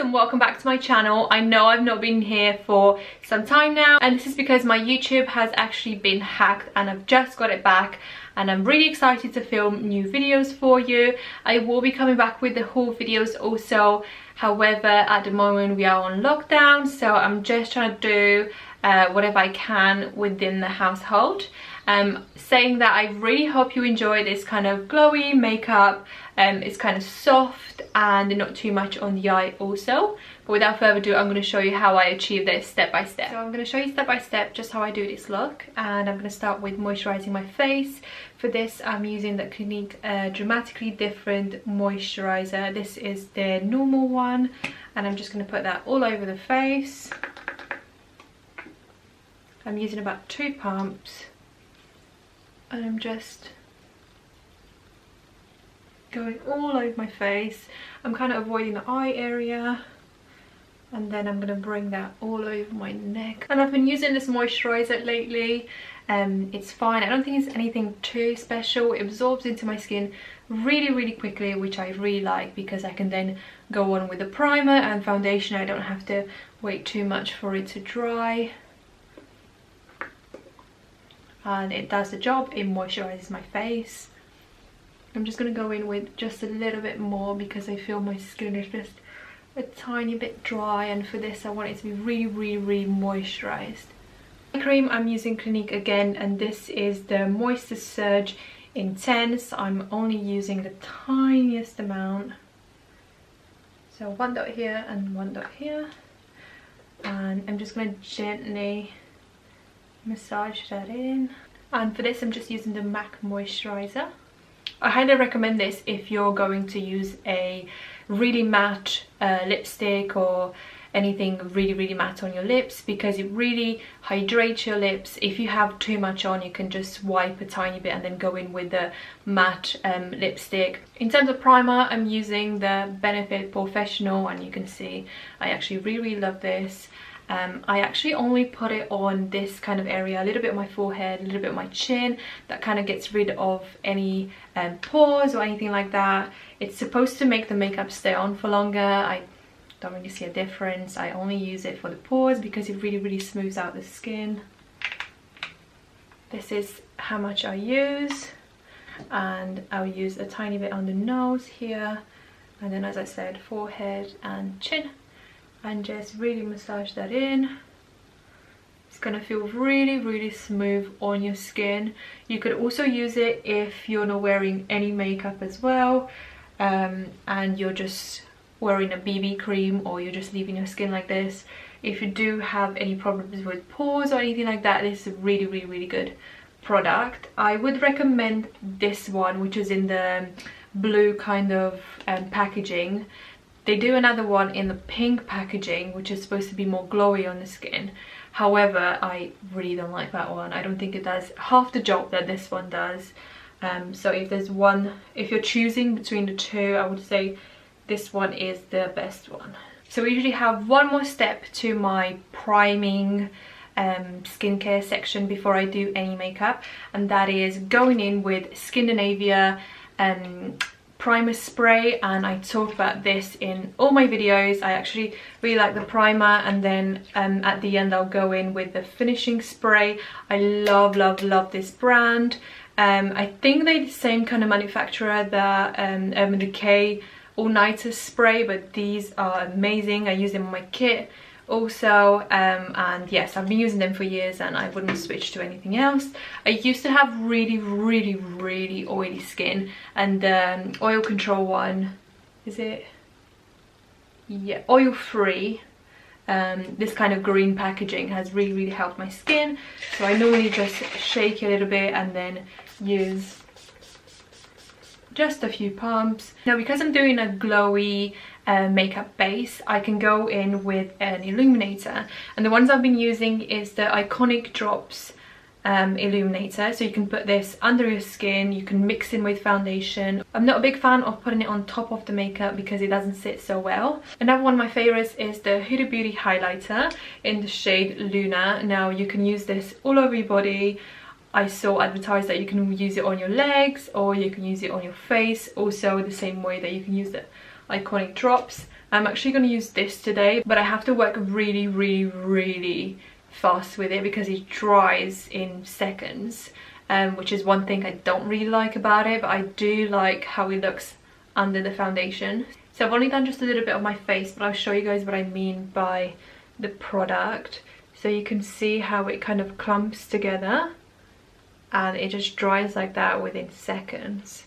and welcome back to my channel. I know I've not been here for some time now, and this is because my YouTube has actually been hacked and I've just got it back, and I'm really excited to film new videos for you. I will be coming back with the haul videos also. However, at the moment we are on lockdown, so I'm just trying to do whatever I can within the household. Saying that, I really hope you enjoy this kind of glowy makeup. It's kind of soft and not too much on the eye also. But without further ado, I'm going to show you how I achieve this step by step. So I'm going to show you step by step just how I do this look, and I'm going to start with moisturizing my face. For this, I'm using the Clinique Dramatically Different moisturizer. This is the normal one, and I'm just going to put that all over the face. I'm using about 2 pumps, and I'm just going all over my face. I'm kind of avoiding the eye area, and then I'm going to bring that all over my neck. And I've been using this moisturizer lately. It's fine. I don't think it's anything too special. It absorbs into my skin really quickly, which I really like, because I can then go on with the primer and foundation. I don't have to wait too much for it to dry. And it does the job. It moisturizes my face. I'm just going to go in with just a little bit more because I feel my skin is just a tiny bit dry, and for this I want it to be really moisturized. My cream, I'm using Clinique again, and this is the Moisture Surge Intense. I'm only using the tiniest amount, so 1 dot here and 1 dot here, and I'm just going to gently massage that in. And for this I'm just using the MAC moisturizer. I highly recommend this if you're going to use a really matte lipstick or anything really matte on your lips, because it really hydrates your lips. If you have too much on, you can just wipe a tiny bit and then go in with the matte lipstick. In terms of primer, I'm using the Benefit Professional, and you can see I actually really love this. I actually only put it on this kind of area, a little bit on my forehead, a little bit on my chin. That kind of gets rid of any pores or anything like that. It's supposed to make the makeup stay on for longer. I don't really see a difference. I only use it for the pores because it really smooths out the skin. This is how much I use, and I'll use a tiny bit on the nose here, and then, as I said, forehead and chin. And just really massage that in. It's gonna feel really smooth on your skin. You could also use it if you're not wearing any makeup as well, and you're just wearing a BB cream, or you're just leaving your skin like this. If you do have any problems with pores or anything like that, this is a really good product. I would recommend this one, which is in the blue kind of packaging. They do another one in the pink packaging, which is supposed to be more glowy on the skin. However, I really don't like that one. I don't think it does half the job that this one does. So if there's one, if you're choosing between the two, I would say this one is the best one. So we usually have one more step to my priming skincare section before I do any makeup, and that is going in with Scandinavia primer spray. And I talk about this in all my videos. I actually really like the primer, and then at the end I'll go in with the finishing spray. I love this brand. I think they're the same kind of manufacturer that Urban Decay All Nighter spray, but these are amazing. I use them on my kit also, and yes, I've been using them for years and I wouldn't switch to anything else. I used to have really oily skin, and oil control one, is it? Yeah, oil free. This kind of green packaging has really helped my skin, so I normally just shake a little bit and then use just a few pumps. Now, because I'm doing a glowy makeup base, I can go in with an illuminator, and the ones I've been using is the Iconic Drops illuminator. So you can put this under your skin, you can mix in with foundation. I'm not a big fan of putting it on top of the makeup because it doesn't sit so well. Another one of my favorites is the Huda Beauty highlighter in the shade Luna. Now you can use this all over your body. I saw advertised that you can use it on your legs, or you can use it on your face, also the same way that you can use the Iconic Drops. I'm actually going to use this today, but I have to work really fast with it because it dries in seconds, which is one thing I don't really like about it, but I do like how it looks under the foundation. So I've only done just a little bit of my face, but I'll show you guys what I mean by the product. So you can see how it kind of clumps together and it just dries like that within seconds,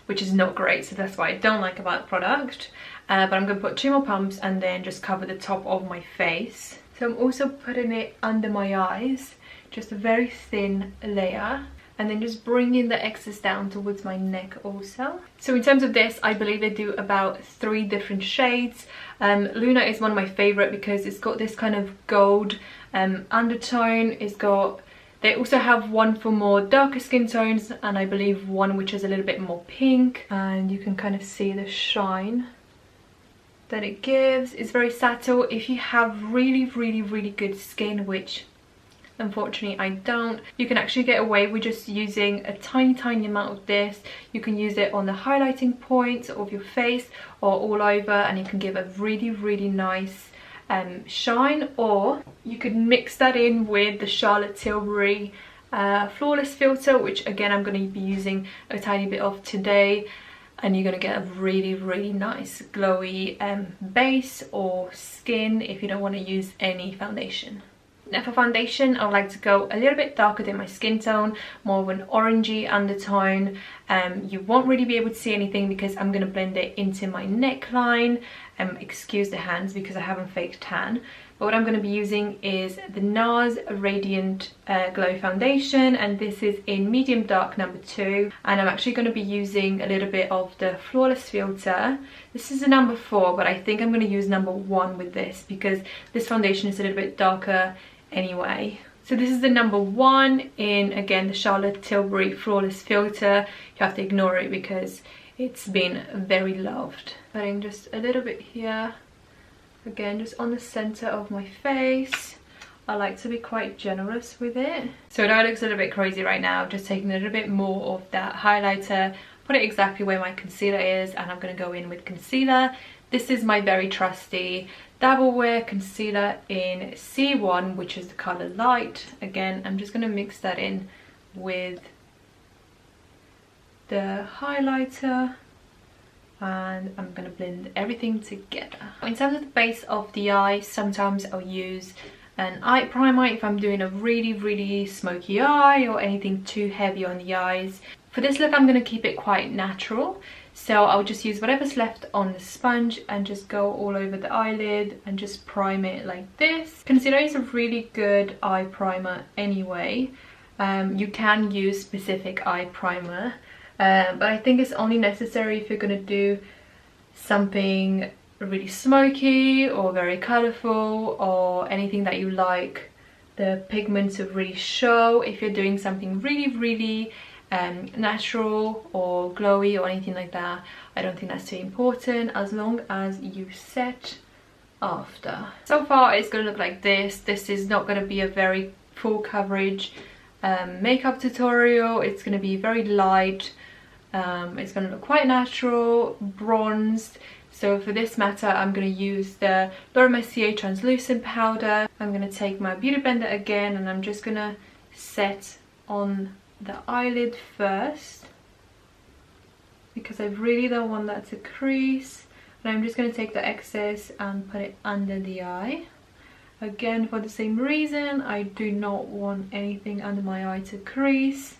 which is not great. So that's what I don't like about the product. But I'm going to put 2 more pumps and then just cover the top of my face. So I'm also putting it under my eyes, just a very thin layer, and then just bringing the excess down towards my neck also. So in terms of this, I believe they do about 3 different shades. Luna is one of my favorite because it's got this kind of gold undertone. They also have one for more darker skin tones, and I believe one which is a little bit more pink, and you can kind of see the shine that it gives. It's very subtle. If you have really good skin, which unfortunately I don't, you can actually get away with just using a tiny amount of this. You can use it on the highlighting points of your face or all over, and it can give a really nice shine. Or you could mix that in with the Charlotte Tilbury Flawless filter, which again I'm going to be using a tiny bit of today, and you're going to get a really nice glowy base or skin if you don't want to use any foundation. Now for foundation, I would like to go a little bit darker than my skin tone, more of an orangey undertone. You won't really be able to see anything because I'm going to blend it into my neckline. Excuse the hands because I haven't faked tan. But what I'm going to be using is the NARS Radiant Glow Foundation, and this is in medium dark number 2. And I'm actually going to be using a little bit of the Flawless filter. This is a number 4, but I think I'm going to use number 1 with this because this foundation is a little bit darker anyway. So this is the number 1 in, again, the Charlotte Tilbury Flawless filter. You have to ignore it because it's been very loved. Putting just a little bit here. Again, just on the center of my face. I like to be quite generous with it. So now it looks a little bit crazy right now. I've just taken a little bit more of that highlighter, put it exactly where my concealer is, and I'm going to go in with concealer. This is my very trusty Double Wear concealer in C1, which is the color Light. Again, I'm just going to mix that in with the highlighter, and I'm going to blend everything together. In terms of the base of the eye, sometimes I'll use an eye primer if I'm doing a really smoky eye or anything too heavy on the eyes. For this look, I'm going to keep it quite natural, so I'll just use whatever's left on the sponge and just go all over the eyelid and just prime it like this. Concealer is a really good eye primer anyway. You can use specific eye primer, but I think it's only necessary if you're going to do something really smoky or very colourful, or anything that you like the pigment to really show. If you're doing something really natural or glowy or anything like that, I don't think that's too important, as long as you set after. So far it's going to look like this. This is not going to be a very full coverage makeup tutorial. It's going to be very light. It's going to look quite natural, bronzed. So for this matter, I'm going to use the Laura Mercier translucent powder. I'm going to take my beauty blender again, and I'm just going to set on the eyelid first because I really don't want that to crease. And I'm just going to take the excess and put it under the eye. Again, for the same reason, I do not want anything under my eye to crease.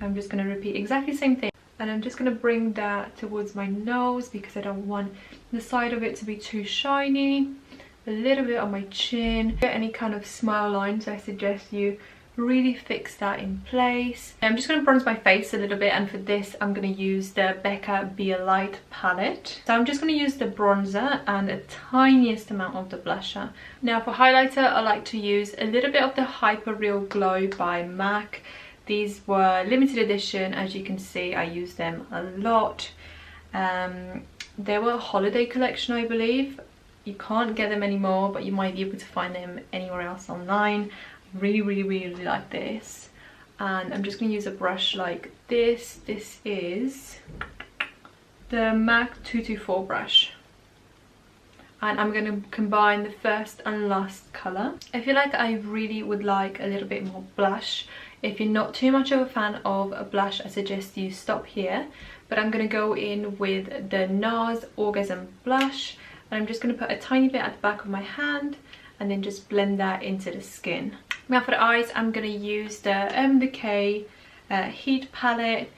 I'm just going to repeat exactly the same thing. And I'm just going to bring that towards my nose because I don't want the side of it to be too shiny. A little bit on my chin. Get any kind of smile lines, I suggest you really fix that in place. I'm just going to bronze my face a little bit, and for this I'm going to use the Becca Be a Light palette. So I'm just going to use the bronzer and the tiniest amount of the blusher. Now for highlighter, I like to use a little bit of the Hyper Real Glow by MAC. These were limited edition, as you can see. I use them a lot. They were a holiday collection, I believe. You can't get them anymore, but you might be able to find them anywhere else online. Really like this, and I'm just going to use a brush like this. This is the MAC 224 brush. and I'm going to combine the first and last colour. I feel like I really would like a little bit more blush. If you're not too much of a fan of a blush, I suggest you stop here. But I'm going to go in with the NARS Orgasm blush, and I'm just going to put a tiny bit at the back of my hand and then just blend that into the skin. Now for the eyes, I'm going to use the K Heat palette.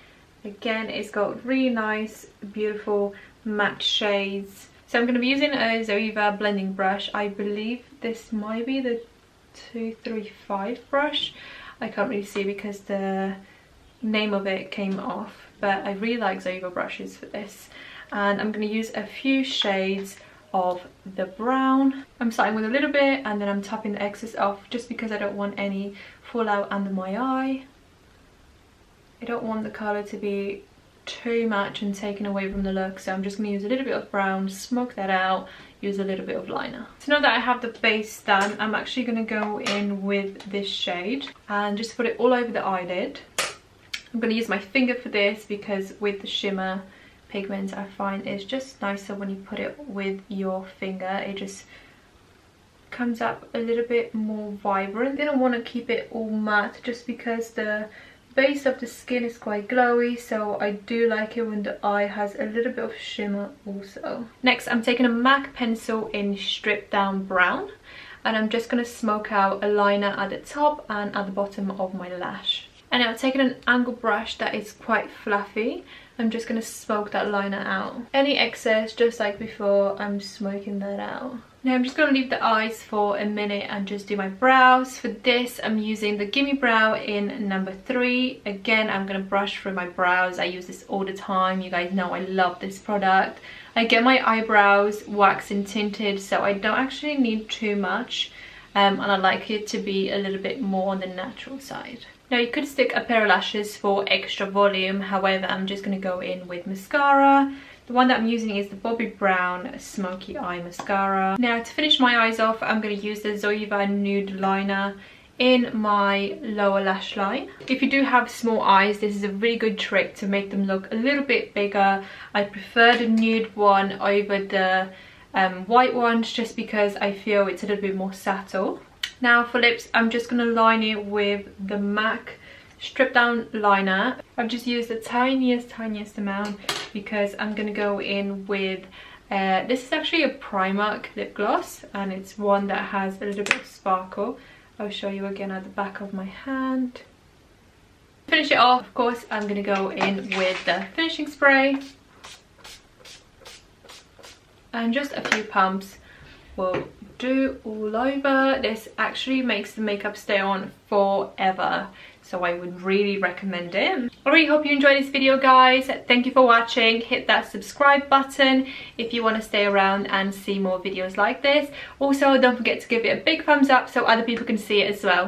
Again, it's got really nice, beautiful matte shades. So I'm going to be using a Zoeva blending brush. I believe this might be the 235 brush. I can't really see because the name of it came off, but I really like Zoeva brushes for this. And I'm going to use a few shades of the brown. I'm starting with a little bit and then I'm tapping the excess off just because I don't want any fallout under my eye. I don't want the colour to be too much and taken away from the look, so I'm just going to use a little bit of brown, smoke that out, use a little bit of liner. So now that I have the base done, I'm actually going to go in with this shade and just put it all over the eyelid. I'm going to use my finger for this because with the shimmer pigment I find it's just nicer when you put it with your finger. It just comes up a little bit more vibrant. I didn't want to keep it all matte just because the base of the skin is quite glowy, so I do like it when the eye has a little bit of shimmer also. Next, I'm taking a MAC pencil in stripped down brown, and I'm just going to smoke out a liner at the top and at the bottom of my lash. And now taking an angle brush that is quite fluffy, I'm just going to smoke that liner out. Any excess, just like before, I'm smoking that out. Now I'm just going to leave the eyes for a minute and just do my brows. For this, I'm using the Gimme Brow in number 3. Again, I'm going to brush through my brows. I use this all the time. You guys know I love this product. I get my eyebrows waxed and tinted, so I don't actually need too much. And I like it to be a little bit more on the natural side. Now you could stick a pair of lashes for extra volume, however I'm just going to go in with mascara. The one that I'm using is the Bobbi Brown Smoky Eye Mascara. Now to finish my eyes off, I'm going to use the Zoeva Nude Liner in my lower lash line. If you do have small eyes, this is a really good trick to make them look a little bit bigger. I prefer the nude one over the white ones just because I feel it's a little bit more subtle. Now for lips, I'm just going to line it with the MAC Strip Down Liner. I've just used the tiniest amount because I'm going to go in with, this is actually a Primark lip gloss, and it's one that has a little bit of sparkle. I'll show you again at the back of my hand. To finish it off, of course, I'm going to go in with the finishing spray. And just a few pumps will do all over. This actually makes the makeup stay on forever, so I would really recommend it. I really hope you enjoyed this video, guys. Thank you for watching. Hit that subscribe button if you want to stay around and see more videos like this. Also, don't forget to give it a big thumbs up so other people can see it as well.